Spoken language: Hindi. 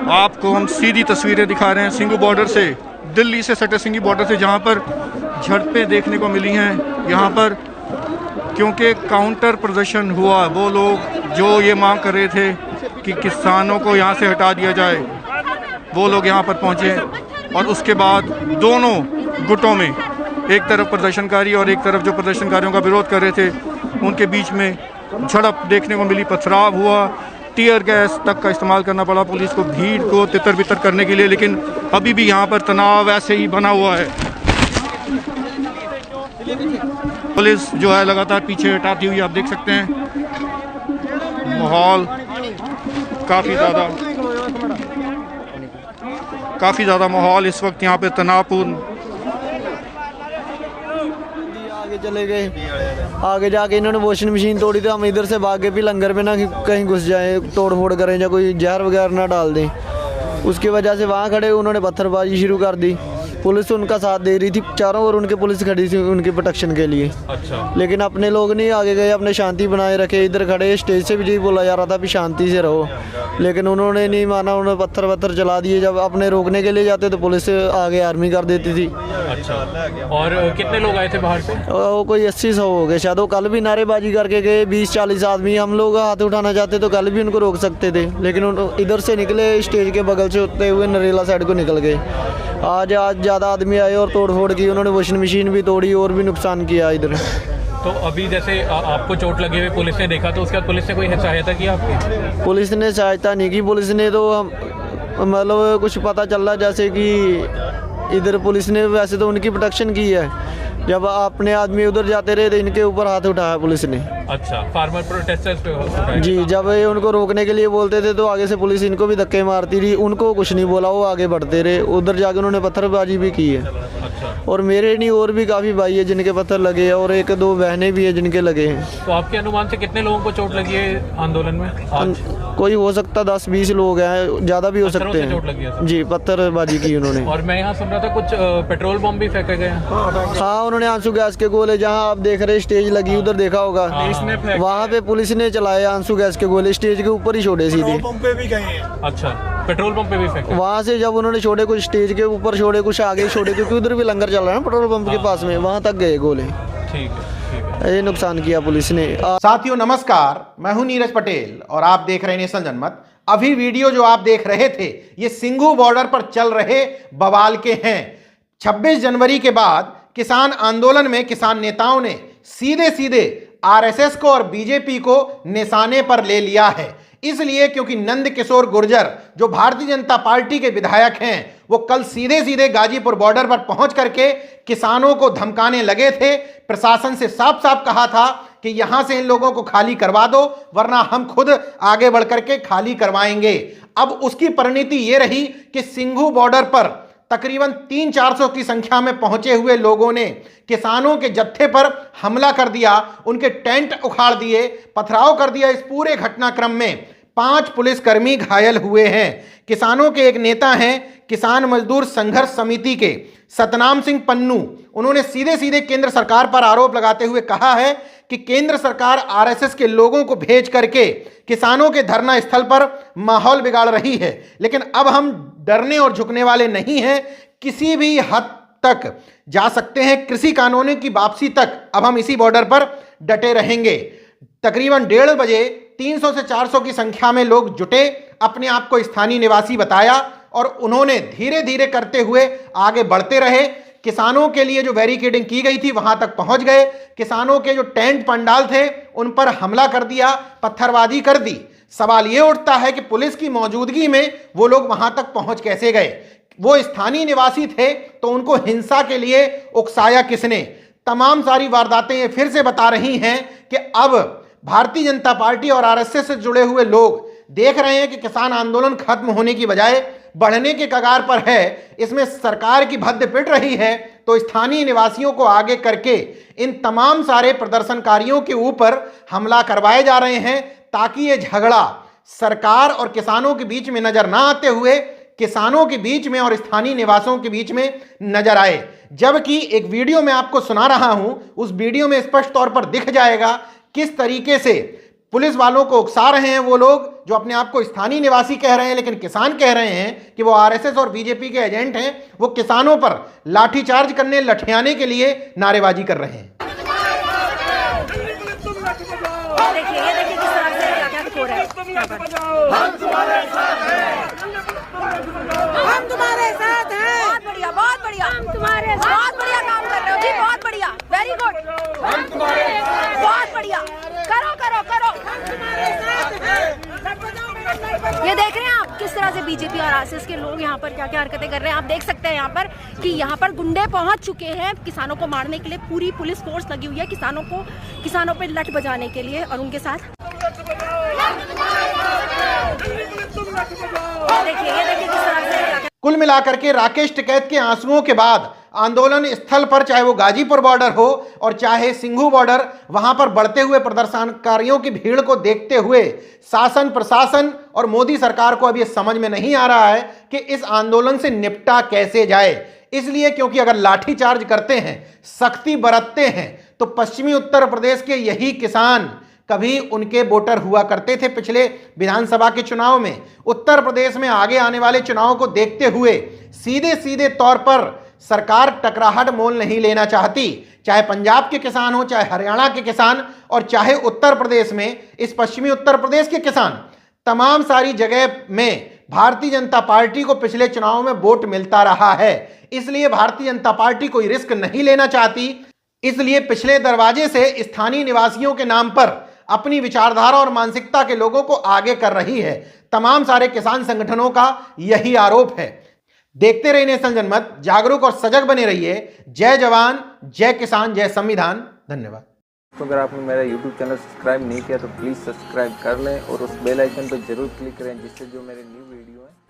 आपको हम सीधी तस्वीरें दिखा रहे हैं सिंघू बॉर्डर से, दिल्ली से सटे सिंघू बॉर्डर से, जहां पर झड़पें देखने को मिली हैं। यहां पर क्योंकि काउंटर प्रदर्शन हुआ, वो लोग जो ये मांग कर रहे थे कि किसानों को यहां से हटा दिया जाए, वो लोग यहां पर पहुंचे और उसके बाद दोनों गुटों में, एक तरफ प्रदर्शनकारी और एक तरफ जो प्रदर्शनकारियों का विरोध कर रहे थे, उनके बीच में झड़प देखने को मिली, पथराव हुआ, टीयर गैस तक का इस्तेमाल करना पड़ा पुलिस को भीड़ को तितर बितर करने के लिए। लेकिन अभी भी यहाँ पर तनाव ऐसे ही बना हुआ है। पुलिस जो है लगातार पीछे हटाती हुई आप देख सकते हैं। माहौल काफ़ी ज़्यादा माहौल इस वक्त यहाँ पे तनावपूर्ण। आगे चले गए, आगे जाके इन्होंने वॉशिंग मशीन तोड़ी, तो हम इधर से भागे भी लंगर में ना कहीं घुस जाए, तोड़ फोड़ करें या कोई जहर वगैरह ना डाल दें। उसकी वजह से वहाँ खड़े उन्होंने पत्थरबाजी शुरू कर दी। पुलिस उनका साथ दे रही थी चारों ओर, उनके पुलिस खड़ी थी उनके प्रोटेक्शन के लिए। अच्छा। लेकिन अपने लोग नहीं आगे गए, अपने शांति बनाए रखे, इधर खड़े। स्टेज से भी यही बोला जा रहा था भी शांति से रहो, लेकिन उन्होंने नहीं माना, उन्होंने पत्थर वत्थर चला दिए। जब अपने रोकने के लिए जाते तो पुलिस आगे आर्मी कर देती थी। अच्छा। और कितने लोग आए थे बाहर से? वो कोई 80-100 हो गए शायद। वो कल भी नारेबाजी करके गए, 20-40 आदमी। हम लोग हाथ उठाना चाहते तो कल भी उनको रोक सकते थे, लेकिन इधर से निकले, स्टेज के बगल से होते हुए नरेला साइड को निकल गए। आज ज़्यादा आदमी आए और तोड़ फोड़ की, उन्होंने वॉशिंग मशीन भी तोड़ी और भी नुकसान किया इधर। तो अभी जैसे आपको चोट लगी हुई पुलिस ने देखा, तो उसके बाद पुलिस ने कोई सहायता की आपकी? पुलिस ने सहायता नहीं की। पुलिस ने तो मतलब कुछ पता चल रहा जैसे कि इधर पुलिस ने वैसे तो उनकी प्रोटेक्शन की है, जब अपने आदमी उधर जाते रहे तो इनके ऊपर हाथ उठाया पुलिस ने। अच्छा, फार्मर प्रोटेस्टर्स पे? जी, जब ये उनको रोकने के लिए बोलते थे तो आगे से पुलिस इनको भी धक्के मारती रही, उनको कुछ नहीं बोला, वो आगे बढ़ते रहे। उधर जाके उन्होंने पत्थरबाजी भी की है। अच्छा। और मेरे नहीं, और भी काफ़ी भाई है जिनके पत्थर लगे हैं, और 1-2 बहनें भी है जिनके लगे हैं। तो आपके अनुमान से कितने लोगों को चोट लगी है आंदोलन में आज? कोई हो सकता 10-20 लोग हैं, ज़्यादा भी हो सकते हैं। चोट लगी है जी, पत्थरबाजी की उन्होंने। और मैं यहाँ सुन रहा था कुछ पेट्रोल बम भी फेंके गए। हाँ, उन्होंने आंसू गैस के गोले, जहाँ आप देख रहे स्टेज लगी उधर देखा होगा, वहाँ पे पुलिस ने चलाया आंसू गैस के गोले, स्टेज के ऊपर ही छोड़े सीधे। अच्छा, पेट्रोल पंप पे भी फेंके? वहाँ से जब उन्होंने छोड़े, कुछ स्टेज के ऊपर छोड़े, कुछ आगे छोड़े, क्योंकि उधर भी लंगर चल रहा है ना पेट्रोल पंप के पास में, वहाँ तक गए गोले। ठीक है। ये नुकसान किया पुलिस ने। साथियों नमस्कार, मैं हूं नीरज पटेल और आप देख रहे हैं नेशनल जनमत। अभी वीडियो जो आप देख रहे थे, ये सिंघू बॉर्डर पर चल रहे बवाल के हैं। 26 जनवरी के बाद किसान आंदोलन में किसान नेताओं ने सीधे सीधे आरएसएस को और बीजेपी को निशाने पर ले लिया है। इसलिए क्योंकि नंद किशोर गुर्जर जो भारतीय जनता पार्टी के विधायक हैं, वो कल सीधे सीधे गाजीपुर बॉर्डर पर पहुंच करके किसानों को धमकाने लगे थे। प्रशासन से साफ साफ कहा था कि यहां से इन लोगों को खाली करवा दो, वरना हम खुद आगे बढ़ करके खाली करवाएंगे। अब उसकी परिणति ये रही कि सिंघू बॉर्डर पर तकरीबन 300-400 की संख्या में पहुंचे हुए लोगों ने किसानों के जत्थे पर हमला कर दिया, उनके टेंट उखाड़ दिए, पथराव कर दिया। इस पूरे घटनाक्रम में 5 पुलिसकर्मी घायल हुए हैं। किसानों के एक नेता हैं किसान मजदूर संघर्ष समिति के सतनाम सिंह पन्नू, उन्होंने सीधे सीधे केंद्र सरकार पर आरोप लगाते हुए कहा है कि केंद्र सरकार आरएसएस के लोगों को भेज करके किसानों के धरना स्थल पर माहौल बिगाड़ रही है। लेकिन अब हम डरने और झुकने वाले नहीं हैं, किसी भी हद तक जा सकते हैं, कृषि कानूनों की वापसी तक अब हम इसी बॉर्डर पर डटे रहेंगे। तकरीबन 1:30 बजे 300 से 400 की संख्या में लोग जुटे, अपने आप को स्थानीय निवासी बताया और उन्होंने धीरे धीरे करते हुए आगे बढ़ते रहे। किसानों के लिए जो बैरिकेडिंग की गई थी वहां तक पहुंच गए। किसानों के जो टेंट पंडाल थे उन पर हमला कर दिया, पत्थरबाजी कर दी। सवाल ये उठता है कि पुलिस की मौजूदगी में वो लोग वहां तक पहुंच कैसे गए? वो स्थानीय निवासी थे तो उनको हिंसा के लिए उकसाया किसने? तमाम सारी वारदातें ये फिर से बता रही हैं कि अब भारतीय जनता पार्टी और आरएसएस से जुड़े हुए लोग देख रहे हैं कि किसान आंदोलन खत्म होने की बजाय बढ़ने के कगार पर है। इसमें सरकार की भद्द पिट रही है, तो स्थानीय निवासियों को आगे करके इन तमाम सारे प्रदर्शनकारियों के ऊपर हमला करवाए जा रहे हैं, ताकि ये झगड़ा सरकार और किसानों के बीच में नजर ना आते हुए किसानों के बीच में और स्थानीय निवासियों के बीच में नजर आए। जबकि एक वीडियो मैं आपको सुना रहा हूं, उस वीडियो में स्पष्ट तौर पर दिख जाएगा किस तरीके से पुलिस वालों को उकसा रहे हैं वो लोग जो अपने आप को स्थानीय निवासी कह रहे हैं लेकिन किसान कह रहे हैं कि वो आरएसएस और बीजेपी के एजेंट हैं। वो किसानों पर लाठीचार्ज करने, लठियाने के लिए नारेबाजी कर रहे हैं। देखिए, ये देखिए किस तरह से क्या-क्या हो रहा है। हम तुम्हारे साथ हैं। बहुत बढ़िया, बहुत बढ़िया। हम तुम्हारे साथ। बहुत बढ़िया काम कर रहे हो जी, बहुत बढ़िया, वेरी गुड। हम तुम्हारे साथ। बहुत बढ़िया, करो करो करो। हम तुम्हारे साथ हैं। ये देख रहे हैं आप किस तरह से बीजेपी और आरएसएस के लोग यहाँ पर क्या क्या हरकतें कर रहे हैं। आप देख सकते हैं यहाँ पर कि यहाँ पर गुंडे पहुँच चुके हैं किसानों को मारने के लिए। पूरी पुलिस फोर्स लगी हुई है किसानों पे लठ बजाने के लिए और उनके साथ। देखिए, ये देखिए किस तरह से क्या। कुल मिलाकर के राकेश टिकैत के आंसुओं के बाद आंदोलन स्थल पर, चाहे वो गाजीपुर बॉर्डर हो और चाहे सिंघू बॉर्डर, वहां पर बढ़ते हुए प्रदर्शनकारियों की भीड़ को देखते हुए शासन, प्रशासन और मोदी सरकार को अब ये समझ में नहीं आ रहा है कि इस आंदोलन से निपटा कैसे जाए। इसलिए क्योंकि अगर लाठीचार्ज करते हैं, सख्ती बरतते हैं, तो पश्चिमी उत्तर प्रदेश के यही किसान कभी उनके वोटर हुआ करते थे पिछले विधानसभा के चुनाव में। उत्तर प्रदेश में आगे आने वाले चुनाव को देखते हुए सीधे सीधे तौर पर सरकार टकराहट मोल नहीं लेना चाहती। चाहे पंजाब के किसान हो, चाहे हरियाणा के किसान और चाहे उत्तर प्रदेश में इस पश्चिमी उत्तर प्रदेश के किसान, तमाम सारी जगह में भारतीय जनता पार्टी को पिछले चुनाव में वोट मिलता रहा है। इसलिए भारतीय जनता पार्टी कोई रिस्क नहीं लेना चाहती। इसलिए पिछले दरवाजे से स्थानीय निवासियों के नाम पर अपनी विचारधारा और मानसिकता के लोगों को आगे कर रही है। तमाम सारे किसान संगठनों का यही आरोप है। देखते रहिए नेशनल जनमत, जागरूक और सजग बने रहिए। जय जवान, जय किसान, जय संविधान। धन्यवाद। तो अगर आपने मेरा YouTube चैनल सब्सक्राइब नहीं किया तो प्लीज़ सब्सक्राइब कर लें और उस बेल आइकन पर जरूर क्लिक करें जिससे जो मेरे न्यू वीडियो है